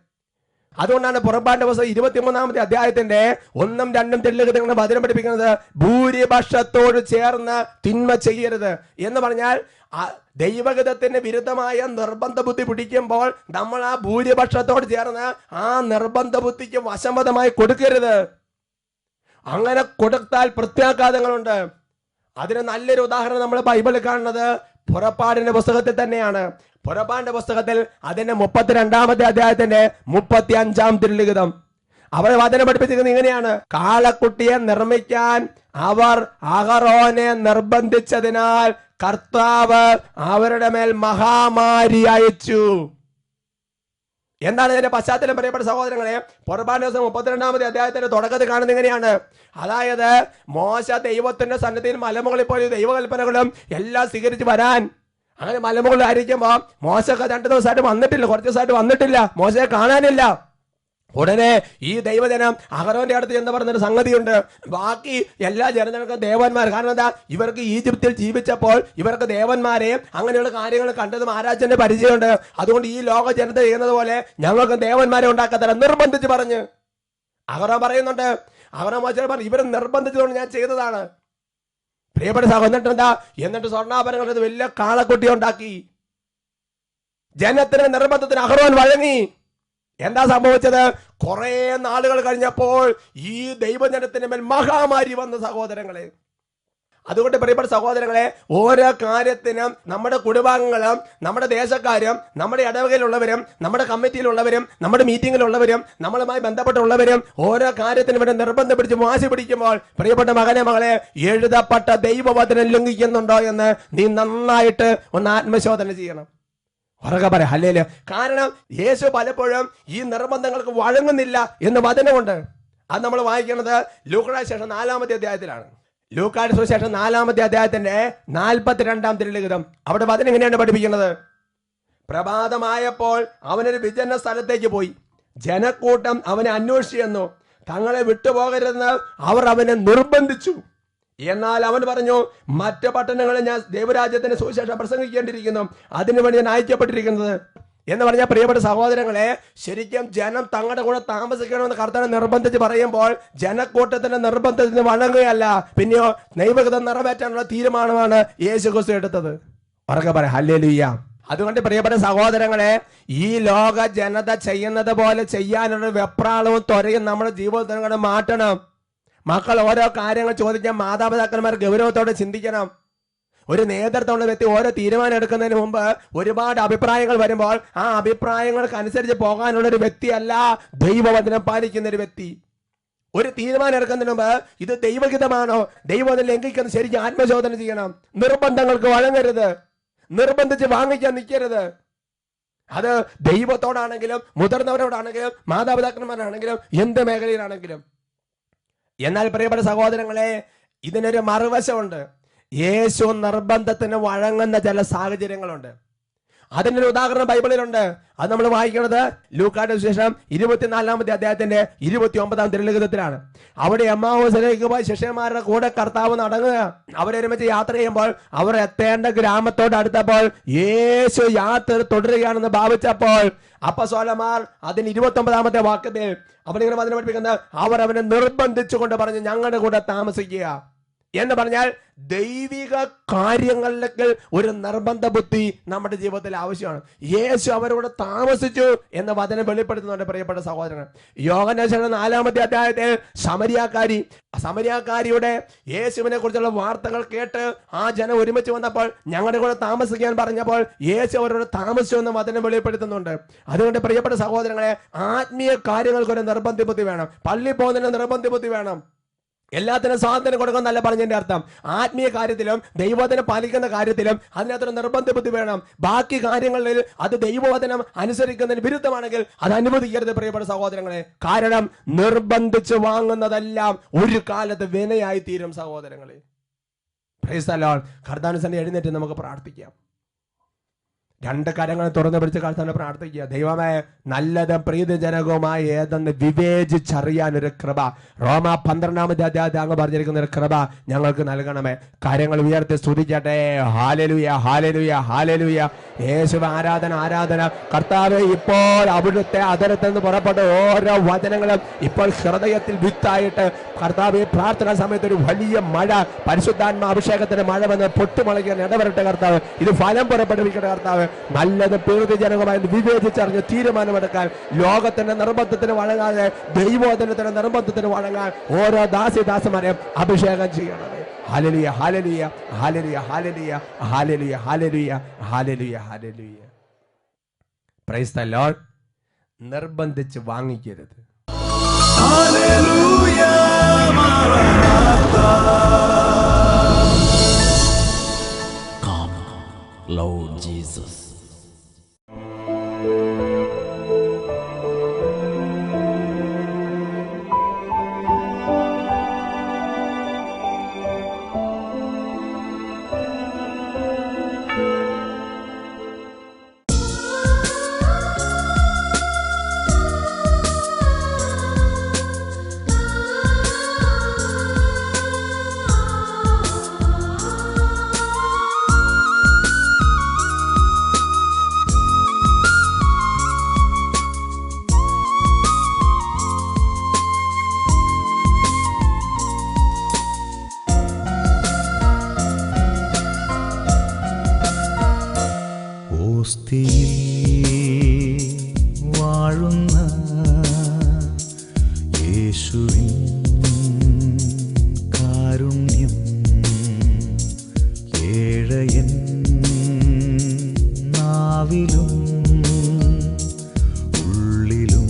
അതുകൊണ്ടാണ് പുറപ്പാടിന്റെ പുസ്തകം 23-ാമത്തെ അധ്യായത്തിന്റെ 1-2 തിരുലിഖിതങ്ങൾ വചനം പഠിപ്പിക്കുന്നത്, ഭൂരിപക്ഷത്തോട് ചേർന്ന് തിന്മ ചെയ്യരുത് എന്ന് പറഞ്ഞാൽ ദൈവഗതത്തിന് വിരുദ്ധമായ നിർബന്ധ ബുദ്ധി പിടിക്കുമ്പോൾ നമ്മൾ ആ ഭൂരിപക്ഷത്തോട് ചേർന്ന് ആ നിർബന്ധ ബുദ്ധിക്ക് വശംവദമായി കൊടുക്കരുത്. അങ്ങനെ കൊടുത്താൽ പ്രത്യാഘാതങ്ങളുണ്ട്. അതിന് നല്ലൊരു ഉദാഹരണം നമ്മൾ ബൈബിളിൽ കാണുന്നത് പുറപ്പാടിന്റെ പുസ്തകത്തിൽ തന്നെയാണ്. പുറപ്പാടിന്റെ പുസ്തകത്തിൽ അതിന്റെ 32-ാമത്തെ അധ്യായത്തിന്റെ 35-ാം തിരുലിഖിതം അവർ വചനം പഠിപ്പിച്ചിരിക്കുന്നത് ഇങ്ങനെയാണ്, കാളക്കുട്ടിയെ നിർമ്മിക്കാൻ അവർ അഹറോനെ നിർബന്ധിച്ചതിനാൽ കർത്താവ് അവരുടെ മേൽ മഹാമാരി അയച്ചു. എന്താണ് ഇതിന്റെ പശ്ചാത്തലം പ്രിയപ്പെട്ട സഹോദരങ്ങളെ? പുറപ്പാടിന്റെ ദിവസം 32-ാമത്തെ അധ്യായത്തിന്റെ തുടക്കത്തിൽ കാണുന്നത് ഇങ്ങനെയാണ്. അതായത് മോശ ദൈവത്തിന്റെ സന്നിധിയിൽ മലമുകളിൽ പോയി ദൈവകൽപ്പനകളും എല്ലാം സ്വീകരിച്ച് വരാൻ അങ്ങനെ മലമുകളിൽ ആയിരിക്കുമ്പോ മോശക്ക് 2 ദിവസമായിട്ട് വന്നിട്ടില്ല, കുറച്ച് ദിവസമായിട്ട് വന്നിട്ടില്ല, മോശയെ കാണാനില്ല. ഉടനെ ഈ ദൈവജനം അഹരോന്റെ അടുത്ത് എന്ന് പറഞ്ഞൊരു സംഗതിയുണ്ട്, ബാക്കി എല്ലാ ജനതകൾക്കും ദേവന്മാർ. കാരണം എന്താ, ഇവർക്ക് ഈജിപ്തിൽ ജീവിച്ചപ്പോൾ ഇവർക്ക് ദേവന്മാരെയും അങ്ങനെയുള്ള കാര്യങ്ങൾ കണ്ടതും ആരാധന്റെ പരിചയമുണ്ട്. അതുകൊണ്ട് ഈ ലോക ജനത ചെയ്യുന്നത് പോലെ ഞങ്ങൾക്ക് ദേവന്മാരെ ഉണ്ടാക്കത്തല്ല നിർബന്ധിച്ച് പറഞ്ഞ് അഹറോൻ പറയുന്നുണ്ട്. അഹറോൻ മോശയോട് പറഞ്ഞു, ഇവരെ നിർബന്ധിച്ചുകൊണ്ട് ഞാൻ ചെയ്തതാണ്. പ്രിയപ്പെട്ട സഹോദരൻ എന്താ? എന്നിട്ട് സ്വർണ്ണാഭരണങ്ങൾ വലിയ കാളക്കുട്ടി ഉണ്ടാക്കി. ജനത്തിന് നിർബന്ധത്തിന് അഹ്റോൻ വഴങ്ങി. എന്താ സംഭവിച്ചത്? കുറെ നാളുകൾ കഴിഞ്ഞപ്പോൾ ഈ ദൈവജനത്തിന് മേൽ മഹാമാരി വന്ന സഹോദരങ്ങളെ. അതുകൊണ്ട് പ്രിയപ്പെട്ട സഹോദരങ്ങളെ, ഓരോ കാര്യത്തിനും നമ്മുടെ കുടുംബാംഗങ്ങളും നമ്മുടെ ദേശക്കാരും നമ്മുടെ ഇടവകയിലുള്ളവരും നമ്മുടെ കമ്മിറ്റിയിലുള്ളവരും നമ്മുടെ മീറ്റിങ്ങിലുള്ളവരും നമ്മളുമായി ബന്ധപ്പെട്ടുള്ളവരും ഓരോ കാര്യത്തിനും ഇവിടെ നിർബന്ധം പിടിച്ച് വാശി പിടിക്കുമ്പോൾ, പ്രിയപ്പെട്ട മകനെ മകളെ, എഴുതപ്പെട്ട ദൈവവചനം ലംഘിക്കുന്നുണ്ടോ എന്ന് നീ നന്നായിട്ട് ഒന്ന് ആത്മശോധന ചെയ്യണം. ഉറക്കെ പറ ഹല്ലേലൂയ. കാരണം യേശു പലപ്പോഴും ഈ നിർബന്ധങ്ങൾക്ക് വഴങ്ങുന്നില്ല എന്ന് വചനമുണ്ട്. അത് നമ്മൾ വായിക്കുന്നത് ലൂക്കായുടെ സുവിശേഷം 4-ാമത്തെ അധ്യായത്തിലാണ്. ലൂക്കായുടെ സുവിശേഷം 4-ാമത്തെ അധ്യായത്തിന്റെ 42-ാം തിരുലിഖിതം. അവിടെ വചനം എങ്ങനെയാണ് പഠിപ്പിക്കുന്നത്? പ്രഭാതമായപ്പോൾ അവനൊരു വിജന സ്ഥലത്തേക്ക് പോയി. ജനക്കൂട്ടം അവനെ അന്വേഷിച്ചെന്നു. തങ്ങളെ വിട്ടുപോകരുതെന്ന് അവർ അവനെ നിർബന്ധിച്ചു. എന്നാൽ അവൻ പറഞ്ഞു, മറ്റ് പട്ടണങ്ങളിൽ ഞാൻ ദൈവരാജ്യത്തിന്റെ സുവിശേഷം പ്രസംഗിക്കേണ്ടിയിരിക്കുന്നു, അതിനുവേണ്ടി ഞാൻ അയക്കപ്പെട്ടിരിക്കുന്നത് എന്ന് പറഞ്ഞ പ്രിയപ്പെട്ട സഹോദരങ്ങളെ, ശരിക്കും ജനം തങ്ങളുടെ കൂടെ താമസിക്കണമെന്ന് കർത്താവ് നിർബന്ധിച്ച് പറയുമ്പോൾ ജനക്കൂട്ടത്തിന്റെ നിർബന്ധത്തിന് വഴങ്ങുകയല്ല, പിന്നെയോ ദൈവഹിതം നിറവേറ്റാനുള്ള തീരുമാനമാണ് യേശു ക്രിസ്തു എടുത്തത്. ഉറക്കെ പറയാം ഹല്ലേലൂയ. അതുകൊണ്ട് പ്രിയപ്പെട്ട സഹോദരങ്ങളെ, ഈ ലോക ജനത ചെയ്യുന്നത് പോലെ ചെയ്യാനുള്ള വെപ്രാളവും ത്വരയും നമ്മുടെ ജീവിതത്തിൽ മാറ്റണം. മക്കൾ ഓരോ കാര്യങ്ങൾ ചോദിക്കാൻ മാതാപിതാക്കന്മാർ ഗൗരവത്തോടെ ചിന്തിക്കണം. ഒരു നേതൃത്വമുള്ള വ്യക്തി ഓരോ തീരുമാനം എടുക്കുന്നതിന് മുമ്പ് ഒരുപാട് അഭിപ്രായങ്ങൾ വരുമ്പോൾ ആ അഭിപ്രായങ്ങൾക്ക് അനുസരിച്ച് പോകാനുള്ള ഒരു വ്യക്തിയല്ല ദൈവവചനം പാലിക്കുന്ന ഒരു വ്യക്തി. ഒരു തീരുമാനം എടുക്കുന്നതിന് മുമ്പ് ഇത് ദൈവഹിതമാണോ, ദൈവവചനം ലംഘിക്കുന്നത് ശരിക്കും ആത്മശോധന ചെയ്യണം. നിർബന്ധങ്ങൾക്ക് വഴങ്ങരുത്, നിർബന്ധിച്ച് വാങ്ങിക്കാൻ നിൽക്കരുത്. അത് ദൈവത്തോടാണെങ്കിലും മുതിർന്നവരോടാണെങ്കിലും മാതാപിതാക്കന്മാരാണെങ്കിലും എന്ത് മേഖലയിലാണെങ്കിലും. എന്നാൽ പ്രിയപ്പെട്ട സഹോദരങ്ങളെ, ഇതിനൊരു മറുവശമുണ്ട്. യേശു നിർബന്ധത്തിന് വഴങ്ങുന്ന ചില സാഹചര്യങ്ങളുണ്ട്. അതിനൊരു ഉദാഹരണം ബൈബിളിലുണ്ട്. അത് നമ്മൾ വായിക്കുന്നത് ലൂക്കായുടെ സുവിശേഷം 24-ാമത്തെ അധ്യായത്തിന്റെ 29-ാം തിരുലിഖിതത്തിലാണ്. അവിടെ എമ്മാവൂസിലേക്ക് പോയി ശിഷ്യന്മാരുടെ കൂടെ കർത്താവ് നടങ്ങുക. അവരൊരുമിച്ച് യാത്ര ചെയ്യുമ്പോൾ അവർ എത്തേണ്ട ഗ്രാമത്തോട് അടുത്തപ്പോൾ യേശു യാത്ര തുടരുകയാണെന്ന് ഭാവിച്ചപ്പോൾ അപ്പസ്വലന്മാർ അതിന് 29-ാമത്തെ വാക്യത്തിൽ അവനിങ്ങനെ വചനം പഠിപ്പിക്കുന്നത്, അവർ അവനെ നിർബന്ധിച്ചുകൊണ്ട് പറഞ്ഞു, ഞങ്ങളുടെ കൂടെ താമസിക്കുക എന്ന് പറഞ്ഞാൽ ദൈവിക കാര്യങ്ങളിലേക്ക് ഒരു നിർബന്ധ ബുദ്ധി നമ്മുടെ ജീവിതത്തിൽ ആവശ്യമാണ്. യേശു അവരോട് താമസിച്ചു എന്ന് വചനം വെളിപ്പെടുത്തുന്നുണ്ട്. പ്രിയപ്പെട്ട സഹോദരങ്ങൾ, യോഹന്നാൻ 4-ാമത്തെ അധ്യായത്തിൽ സമരിയാക്കാരിയുടെ യേശുവിനെ കുറിച്ചുള്ള വാർത്തകൾ കേട്ട് ആ ജനം ഒരുമിച്ച് വന്നപ്പോൾ ഞങ്ങളുടെ കൂടെ താമസിക്കാൻ പറഞ്ഞപ്പോൾ യേശു അവരോട് താമസിച്ചു എന്ന് വചനം വെളിപ്പെടുത്തുന്നുണ്ട്. അതുകൊണ്ട് പ്രിയപ്പെട്ട സഹോദരങ്ങളെ, ആത്മീയ കാര്യങ്ങൾക്ക് ഒരു നിർബന്ധ ബുദ്ധി വേണം. പള്ളി പോകുന്നതിന് നിർബന്ധ ബുദ്ധി വേണം. എല്ലാത്തിനും സ്വാതന്ത്ര്യം കൊടുക്കുന്നല്ല പറഞ്ഞതിന്റെ അർത്ഥം. ആത്മീയ കാര്യത്തിലും ദൈവവചനം പാലിക്കുന്ന കാര്യത്തിലും അതിനകത്തൊരു നിർബന്ധ ബുദ്ധി വേണം. ബാക്കി കാര്യങ്ങളിൽ അത് ദൈവവചനം അനുസരിക്കുന്നതിന് വിരുദ്ധമാണെങ്കിൽ അത് അനുവദിക്കരുത് പ്രിയപ്പെട്ട സഹോദരങ്ങളെ. കാരണം നിർബന്ധിച്ച് വാങ്ങുന്നതെല്ലാം ഒരു കാലത്ത് വിനയായി തീരും സഹോദരങ്ങളെ. Price the Lord. കർത്താവിനെ എഴുന്നേറ്റ് നമുക്ക് പ്രാർത്ഥിക്കാം. രണ്ട് കരങ്ങൾ തുറന്നു പിടിച്ച് കർത്താവിനെ പ്രാർത്ഥിക്കുക. ദൈവമേ, നല്ലതും പ്രീതിജനകവുമായ ഏതെന്ന് വിവേചിച്ചറിയാൻ ഒരു കൃപ, റോമ 12-ാമത്തെ അധ്യായത്തിൽ അങ്ങ് പറഞ്ഞിരിക്കുന്ന ഒരു കൃപ ഞങ്ങൾക്ക് നൽകണമേ. കാര്യങ്ങൾ ഉയർത്തി സ്തുതിക്കട്ടെ. ഹല്ലേലൂയ, ഹല്ലേലൂയ, ഹല്ലേലൂയ. യേശുവേ, ആരാധന, ആരാധന. കർത്താവേ, ഇപ്പോൾ അവിടുത്തെ അതരത്തിൽ നിന്ന് പുറപ്പെട്ട ഓരോ വചനങ്ങളും ഇപ്പോൾ ഹൃദയത്തിൽ വിത്തായിട്ട് കർത്താവേ, പ്രാർത്ഥനാ സമയത്ത് ഒരു വലിയ മഴ, പരിശുദ്ധാത്മ അഭിഷേകത്തിന്റെ മഴ വന്ന് പൊട്ടുമുളയ്ക്കാൻ ഇടവരട്ടെ കർത്താവ്. ഇത് ഫലം പുറപ്പെടുവിക്കട്ടെ കർത്താവ്. നല്ലത് പ്രകൃതിജനകമായി വിവേചിച്ചറിഞ്ഞ് തീരുമാനമെടുക്കാൻ, ലോകത്തിന്റെ നിർബന്ധത്തിന് വഴങ്ങാതെ ദൈവോധനത്തിന്റെ നിർബന്ധത്തിന് വഴങ്ങാൻ ഓരോ ദാസിദാസന്മാരെയും അഭിഷേകം ചെയ്യണമേ. ഹല്ലേലൂയ, ഹല്ലേലൂയ, ഹല്ലേലൂയ, ഹല്ലേലൂയ, ഹല്ലേലൂയ, ഹല്ലേലൂയ, ഹല്ലേലൂയ, ഹല്ലേലൂയ. Price the Lord. നിർബന്ധിച്ച് വാങ്ങിക്കരുത്. ഹല്ലേലൂയ, മറനാഥാ. Come, Lord Jesus. യേശുവിൻ കാരുണ്യം ഏഴയൻ നാവിലും ഉള്ളിലും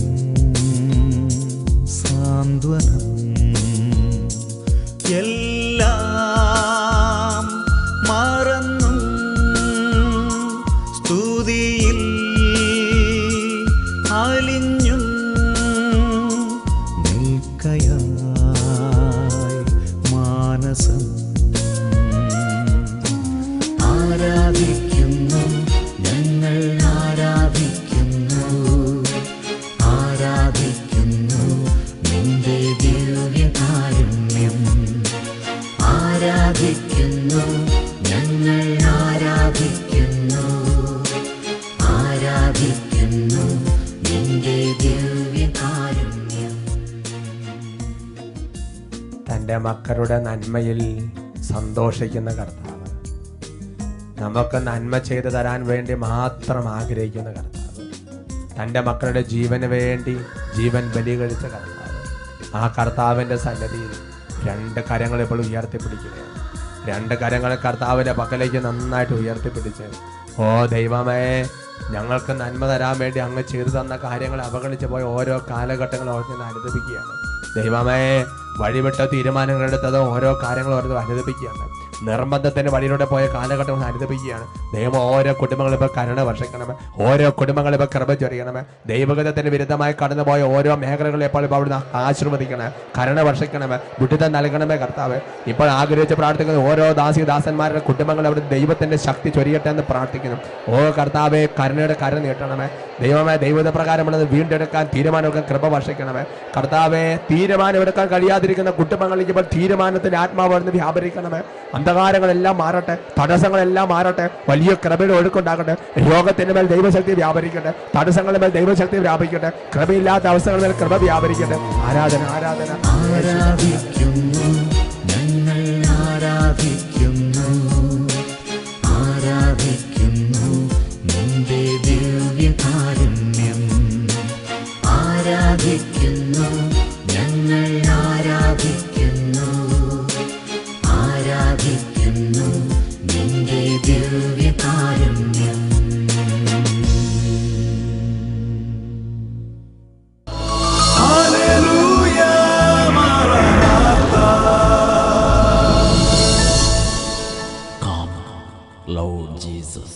സാന്ത്വനം എല്ലാം മറന്നും സ്തുതിയിൽ അലിഞ്ഞും നിൽക്കയായി മാനസം ആരാധിക്കുന്നു ഞങ്ങൾ ആരാധിക്കുന്നു ആരാധിക്കുന്നു നിന്റെ ദിവ്യകാരുണ്യം ആരാധിക്കുന്നു ഞങ്ങൾ ആരാധിക്കുന്നു ആരാധിക്കുന്നു നിന്റെ ദിവ്യകാരുണ്യം. തൻ്റെ മക്കളുടെ നന്മയിൽ സന്തോഷിക്കുന്ന കർത്താവ്, നമുക്ക് നന്മ ചെയ്തു തരാൻ വേണ്ടി മാത്രം ആഗ്രഹിക്കുന്ന കർത്താവ്, തൻ്റെ മക്കളുടെ ജീവന് വേണ്ടി ജീവൻ ബലി കഴിച്ച കർത്താവ്, ആ കർത്താവിൻ്റെ സന്നിധിയിൽ രണ്ട് കരങ്ങൾ ഇപ്പോൾ ഉയർത്തിപ്പിടിക്കുകയാണ്. രണ്ട് കരങ്ങൾ കർത്താവിൻ്റെ പക്കലേക്ക് നന്നായിട്ട് ഉയർത്തിപ്പിടിച്ച്, ഓ ദൈവമേ, ഞങ്ങൾക്ക് നന്മ തരാൻ വേണ്ടി അങ്ങ് ചെയ്തു തന്ന കാര്യങ്ങൾ അവഗണിച്ച് പോയ ഓരോ കാലഘട്ടങ്ങളും ഓർത്ത് ഞാൻ അനുദപിക്കുകയാണ്. ദൈവമേ, വഴിവിട്ട തീരുമാനങ്ങൾ എടുത്തത് ഓരോ കാര്യങ്ങളും ഓർത്ത് അനുദപിക്കുകയാണ്. നിർബന്ധത്തിന് വഴിയിലൂടെ പോയ കാലഘട്ടങ്ങൾ അനുദപിക്കുകയാണ്. ദൈവം ഓരോ കുടുംബങ്ങളും ഇപ്പോൾ കരുണ വർഷിക്കണമേ, ഓരോ കുടുംബങ്ങളും ഇപ്പോൾ കൃപ ചൊരിയണമേ. ദൈവഗതത്തിന് വിരുദ്ധമായി കടന്നുപോയ ഓരോ മേഖലകളെ ഇപ്പോൾ അവിടുന്ന് ആശീർവദിക്കണേ, കരുണ വർഷിക്കണമേ, വിടുതൽ നൽകണമേ കർത്താവ്. ഇപ്പോൾ ആഗ്രഹിച്ച് പ്രാർത്ഥിക്കുന്ന ഓരോ ദാസിദാസന്മാരുടെ കുടുംബങ്ങൾ അവിടെ ദൈവത്തിന്റെ ശക്തി ചൊരിയട്ടെ എന്ന് പ്രാർത്ഥിക്കുന്നു. ഓ കർത്താവെ, കരുണയുടെ കര നീട്ടണമേ. ദൈവമേ, ദൈവത പ്രകാരമുള്ളത് വീണ്ടെടുക്കാൻ തീരുമാനമെടുക്കാൻ കൃപ വർഷിക്കണമേ കർത്താവെ. തീരുമാനമെടുക്കാൻ കഴിയാതിരിക്കുന്ന കുടുംബങ്ങളിലേക്ക് ഇപ്പോൾ തീരുമാനത്തിന്റെ ആത്മാവ് അവിടുന്ന് വ്യാപരിക്കണമേ. അന്ധകാരങ്ങളെല്ലാം മാറട്ടെ, തടസ്സങ്ങളെല്ലാം മാറട്ടെ, വലിയ കൃപയുടെ ഒഴുക്കുണ്ടാകട്ടെ. രോഗത്തിന്റെ മേൽ ദൈവശക്തി വ്യാപരിക്കട്ടെ, തടസ്സങ്ങളുടെ മേൽ ദൈവശക്തി വ്യാപിക്കട്ടെ, കൃപയില്ലാത്ത അവസ്ഥകളുടെ മേൽ കൃപ വ്യാപരിക്കട്ടെ. ആരാധന ആരാധന. ആരാധിക്കുന്നു ഞങ്ങൾ ആരാധിക്കുന്നു ആരാധിക്കുന്നു നിന്റെ ദിവ്യകാരുണ്യം ആരാധിക്കുന്നു ഞങ്ങൾ ആരാധിക്കുന്നു ആരാധിക്കുന്നു നിന്റെ ദിവ്യകാരുണ്യം. Come, Lord Jesus.